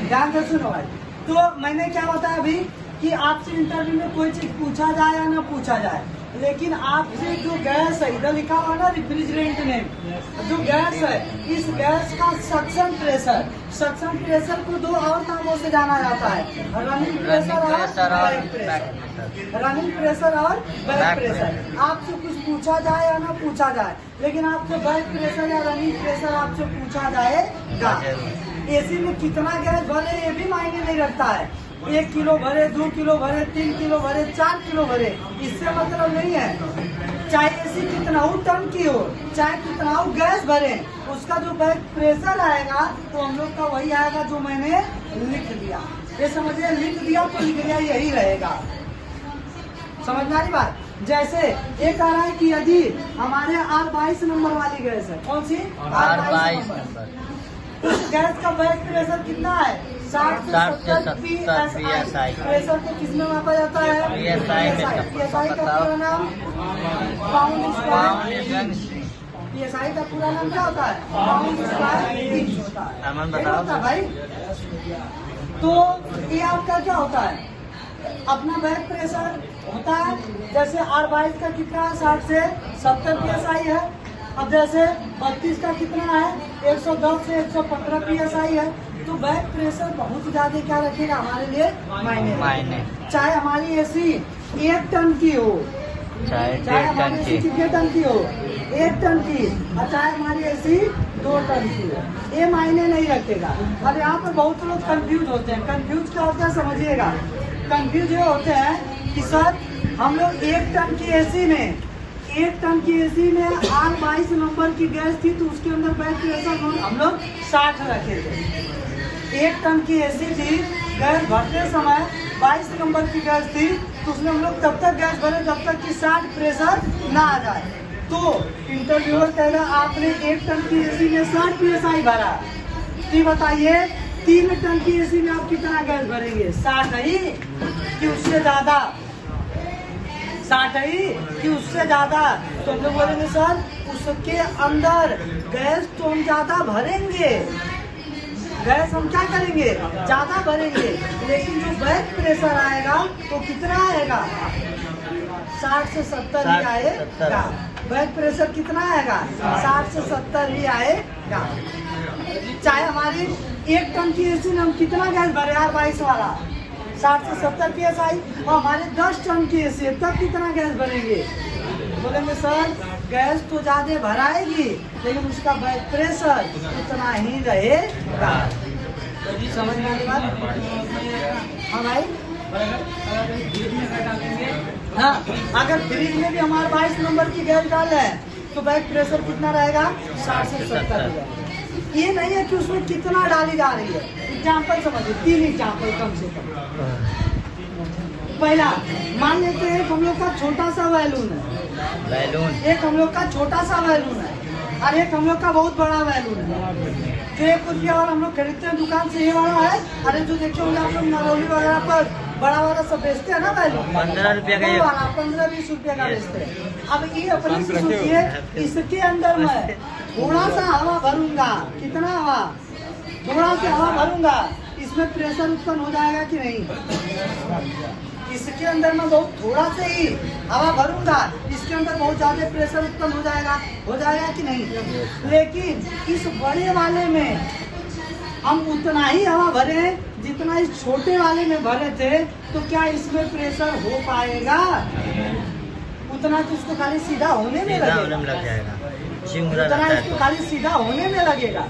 ध्यान से सुनो भाई। तो मैंने क्या बताया अभी कि आपसे इंटरव्यू में कोई चीज पूछा जाए या ना पूछा जाए, लेकिन आपसे जो गैस है, इधर लिखा हुआ ना रिफ्रिजरेंट नेम, जो गैस है, इस गैस का सक्शन प्रेशर को दो और नामों से जाना जाता है, रनिंग प्रेशर और बैक प्रेशर। रनिंग प्रेशर और बैक प्रेशर। आपसे कुछ पूछा जाए या ना पूछा जाए, लेकिन आपसे बैक प्रेशर या रनिंग प्रेशर आपसे पूछा जाएगा। एसी में कितना गैस भरे ये भी मायने नहीं रखता है। 1 किलो भरे, 2 किलो भरे, 3 किलो भरे, 4 किलो भरे, इससे मतलब नहीं है। चाहे एसी कितना हो टन की हो, चाहे कितना हो गैस भरे, उसका जो बैक प्रेशर आएगा तो हम लोग का वही आएगा जो मैंने लिख दिया। ये समझिए, लिख दिया तो लिख दिया यही रहेगा। समझ में आ रही बात? जैसे ये कह रहा है कि यदि हमारे R22 नंबर वाली गैस है, कौन सी R22 नंबर, उस गैस का बैक प्रेशर कितना है 60 से 70 PSI। प्रेशर को किसमें मापा जाता है? PSI का पूरा नाम पाउंड स्क्वायर। PSI का पूरा नाम क्या होता है? पाउंड स्क्वायर इंच होता है। बताओ भाई। तो ये आपका क्या होता है? अपना बैक प्रेशर होता है, जैसे R22 का कितना है 60 से 70 PSI है। अब जैसे 32 का कितना है 110 से 115 PSI है। तो बैक प्रेशर बहुत ज्यादा क्या रखेगा हमारे लिए मायने। चाहे हमारी एसी 1 टन की हो, चाहे हमारी एसी कितने टन की हो 1 टन की, और चाहे हमारी एसी 2 टन की हो, ये मायने नहीं रखेगा। अब यहाँ पर बहुत लोग कंफ्यूज होते हैं। कंफ्यूज क्या होता है समझिएगा। कंफ्यूज ये होते हैं कि सर हम लोग 1 टन की एसी में R22 नंबर की गैस थी तो उसके अंदर बैक प्रेशर हम लोग 60 रखे थे। 1 टन की एसी थी, गैस भरते समय 22 नंबर की गैस थी तो उसमें हम लोग तब तक गैस भरे जब तक कि 60 प्रेशर ना आ जाए। तो इंटरव्यूअर कहेगा आपने 1 टन की एसी में 60 PSI भरा, तो बताइए 3 टन की एसी में आप कितना गैस भरेंगे? 60 ही कि उससे ज्यादा? 60 ही कि उससे ज्यादा? तो हम लोग बोलेंगे सर उसके अंदर गैस तो हम ज्यादा भरेंगे, गैस हम क्या करेंगे ज्यादा भरेंगे, लेकिन जो बैक प्रेशर आएगा तो कितना आएगा 60 से 70 ही आएगा। बैक प्रेशर कितना आएगा 60 से 70 ही आएगा। चाहे हमारी 1 टन की एसी में हम कितना गैस भरे R22 वाला 60 से 70 PSI, और हमारे 10 टन की एसी तब कितना गैस भरेंगे? बोलेंगे सर गैस तो ज्यादा भराएगी लेकिन उसका बैक प्रेशर उतना ही रहेगा। समझ में आने बात? हाँ भाई। हाँ, अगर फ्रिज में भी हमारे 22 नंबर की गैस डाल है तो बैक प्रेशर कितना रहेगा 60 से 70। ये नहीं है कि उसमें कितना डाली जा रही है। एग्जाम्पल समझिए, 3 एग्जाम्पल कम से कम। पहला मान लेते हैं हम लोग का छोटा सा बैलून है, एक हम लोग का छोटा सा बैलून है और एक हम लोग का बहुत बड़ा बैलून है। जो 1 रुपया वाला हम लोग खरीदते हैं दुकान से ये वाला है, अरे जो देखिए आप लोग नरौली वगैरह पर बड़ा वाला सब बेचते हैं ना बैलून, 15 रुपया का, 15-20 रुपया का बेचते हैं। अब ये अपनी सोचिए इसके अंदर मैं थोड़ा सा हवा भरूंगा, कितना हवा, थोड़ा सा हवा भरूंगा, इसमें प्रेशर उत्पन्न हो जाएगा कि नहीं? इसके अंदर मैं बहुत थोड़ा से ही हवा भरूंगा, इसके अंदर बहुत ज्यादा प्रेशर उत्पन्न हो जाएगा कि नहीं? लेकिन इस बड़े वाले में हम उतना ही हवा भरे जितना इस छोटे वाले में भरे थे, तो क्या इसमें प्रेशर हो पाएगा? उतना तो इसको खाली सीधा होने में लगेगा, उतना इसको खाली सीधा होने में लगेगा,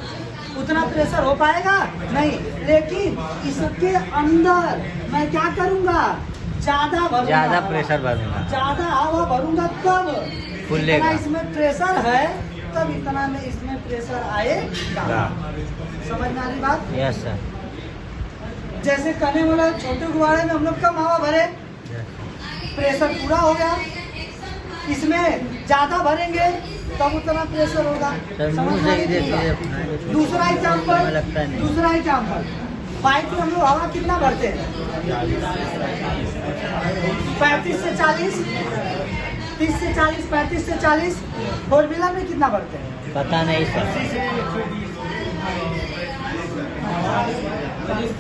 उतना प्रेशर हो पाएगा नहीं। लेकिन इसके अंदर मैं क्या करूंगा ज्यादा प्रेशर भरूंगा, ज्यादा हवा भरूंगा, तब इतना इसमें प्रेशर है तब इतना में इसमें प्रेशर आएगा। समझ में आ रही बात? Yes sir. जैसे कहने वाला छोटे गुब्बारे में हम लोग कम हवा भरे, प्रेशर पूरा हो गया, इसमें ज्यादा भरेंगे तब उतना प्रेशर होगा। दूसरा एग्जाम्पल, पाइप में हम लोग हवा कितना भरते हैं 35 से 40, 30 से 40, 35 से 40। 4 व्हीलर में कितना भरते हैं पता नहीं सर।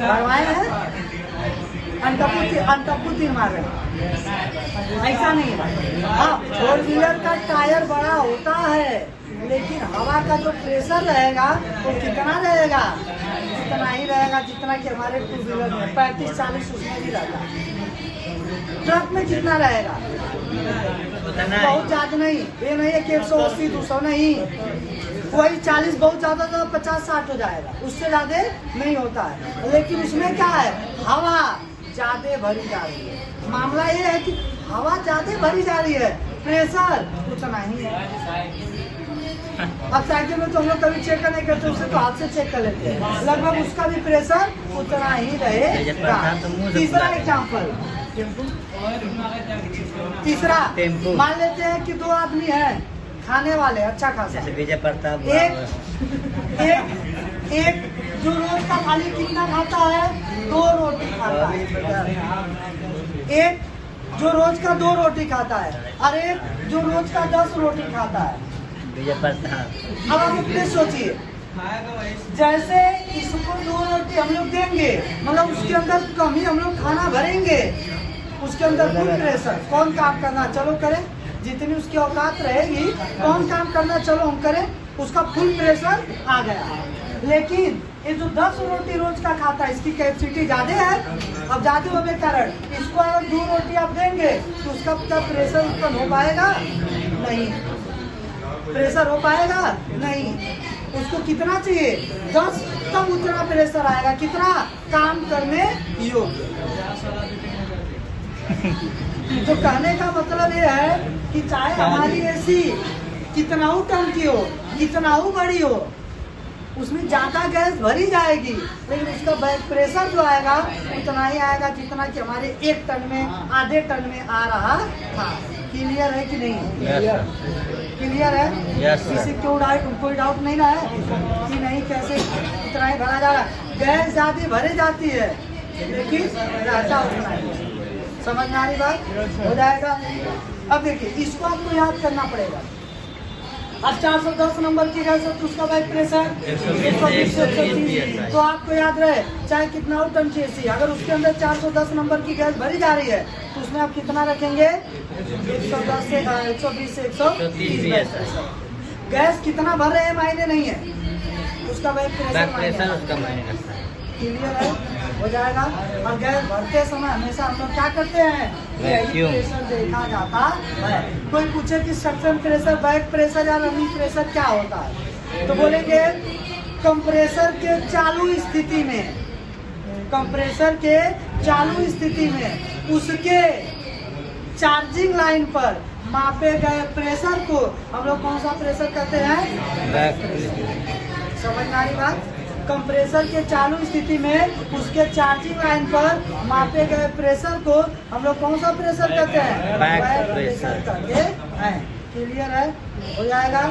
भरवाए हैं, अंतपुती मार रहे हैं, ऐसा नहीं है। हाँ, 4 व्हीलर का टायर बड़ा होता है, लेकिन हवा का जो प्रेशर रहेगा वो कितना रहेगा, उतना ही रहेगा जितना कि हमारे 2 व्हीलर में 35-40 उसमें भी रहता है। ट्रक में कितना रहेगा, बहुत ज्यादा नहीं, ये नहीं है कि 180-200 नहीं, वही 40 बहुत ज्यादा तो 50-60 हो जाएगा, उससे ज्यादा नहीं होता है। लेकिन उसमें क्या है, हवा ज्यादा भरी जा रही है। मामला ये है कि हवा ज्यादा भरी जा रही है, प्रेशर उतना ही है। अब साइकिल में तो हम लोग कभी चेक नहीं करते, उससे तो हाथ से चेक कर लेते हैं, लगभग उसका भी प्रेशर उतना ही रहेगा। तीसरा एग्जाम्पल, तीसरा मान लेते हैं कि 2 आदमी हैं खाने वाले, अच्छा खासा, एक जो रोज का खाली कितना खाता है, 2 रोटी खाता है, एक जो रोज का 2 रोटी खाता है, और एक जो रोज का 10 रोटी खाता है। अब आप अपने सोचिए, जैसे इसको 2 रोटी हम लोग देंगे, मतलब उसके अंदर कम ही हम लोग खाना भरेंगे, उसके अंदर फुल प्रेशर, कौन काम करना चलो करें, जितनी उसकी औकात रहेगी, कौन काम करना चलो हम करें, उसका फुल प्रेशर आ गया। लेकिन ये जो 10 रोटी रोज का खाता है, इसकी कैपेसिटी ज्यादा है। अब ज्यादा होने के कारण इसको अगर 2 रोटी आप देंगे तो उसका प्रेशर उत्पन्न हो पाएगा नहीं, प्रेशर हो पाएगा नहीं। उसको कितना चाहिए, 10, तब उतना प्रेशर आएगा, कितना काम करने योग्य। तो कहने का मतलब ये है कि चाहे हमारी एसी कितना टन की हो, कितना बड़ी हो, उसमें ज्यादा गैस भरी जाएगी, लेकिन उसका बैक प्रेशर जो आएगा उतना ही आएगा जितना कि हमारे 1 टन में, आधे टन में आ रहा था। क्लियर है कि नहीं? क्लियर है? किसी को कोई डाउट नहीं ना है कि नहीं, कैसे इतना ही भरा जा रहा है। गैस ज्यादा भरी जाती है, लेकिन रहता उतना ही। समझ में आ रही बात? हो जाएगा। अब देखिए, इसको आपको याद करना पड़ेगा। अब 410 नंबर की गैस है तो उसका बैक प्रेशर 120 से 130, तो आपको याद रहे चाहे कितना हो टन एसी, अगर उसके अंदर 410 नंबर की गैस भरी जा रही है तो उसमें आप कितना रखेंगे, 110 से 120 से 130। गैस कितना भर रहे हैं मायने नहीं है, उसका बैक प्रेशर उसका मायने करता है। क्लियर है? हो जाएगा। और गैस भरते समय हमेशा हम लोग क्या करते हैं, प्रेशर देखा जाता है। कोई पूछे कि सक्शन प्रेशर, बैक प्रेशर या रनिंग प्रेशर क्या होता है, तो बोलेंगे कंप्रेसर के चालू स्थिति में, कंप्रेसर के चालू स्थिति में उसके चार्जिंग लाइन पर मापे गए प्रेशर को हम लोग कौन सा प्रेशर कहते हैं, समझ में आ रही बात? कंप्रेसर के चालू स्थिति में उसके चार्जिंग लाइन पर मापे गए प्रेशर को हम लोग कौन सा प्रेशर कहते हैं, बैक प्रेशर कहते हैं। क्लियर है? हो जाएगा।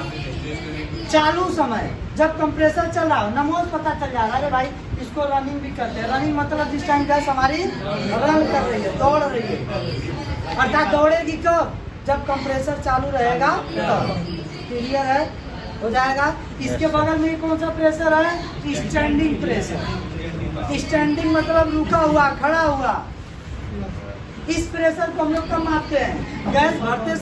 चालू समय जब कंप्रेसर चल रहा हो, नमोज पता चल जाएगा, अरे भाई इसको रनिंग भी करते हैं। रनिंग मतलब जिस टाइम गैस हमारी रन कर रही है, दौड़ रही है, अर्थात दौड़ेगी कब, जब कंप्रेसर चालू रहेगा तब। क्लियर है? हो जाएगा। इसके बगल में कौन सा प्रेशर है, स्टैंडिंग प्रेशर। स्टैंडिंग मतलब रुका हुआ, खड़ा हुआ। इस प्रेशर को हम लोग कब मापते हैं, गैस भरते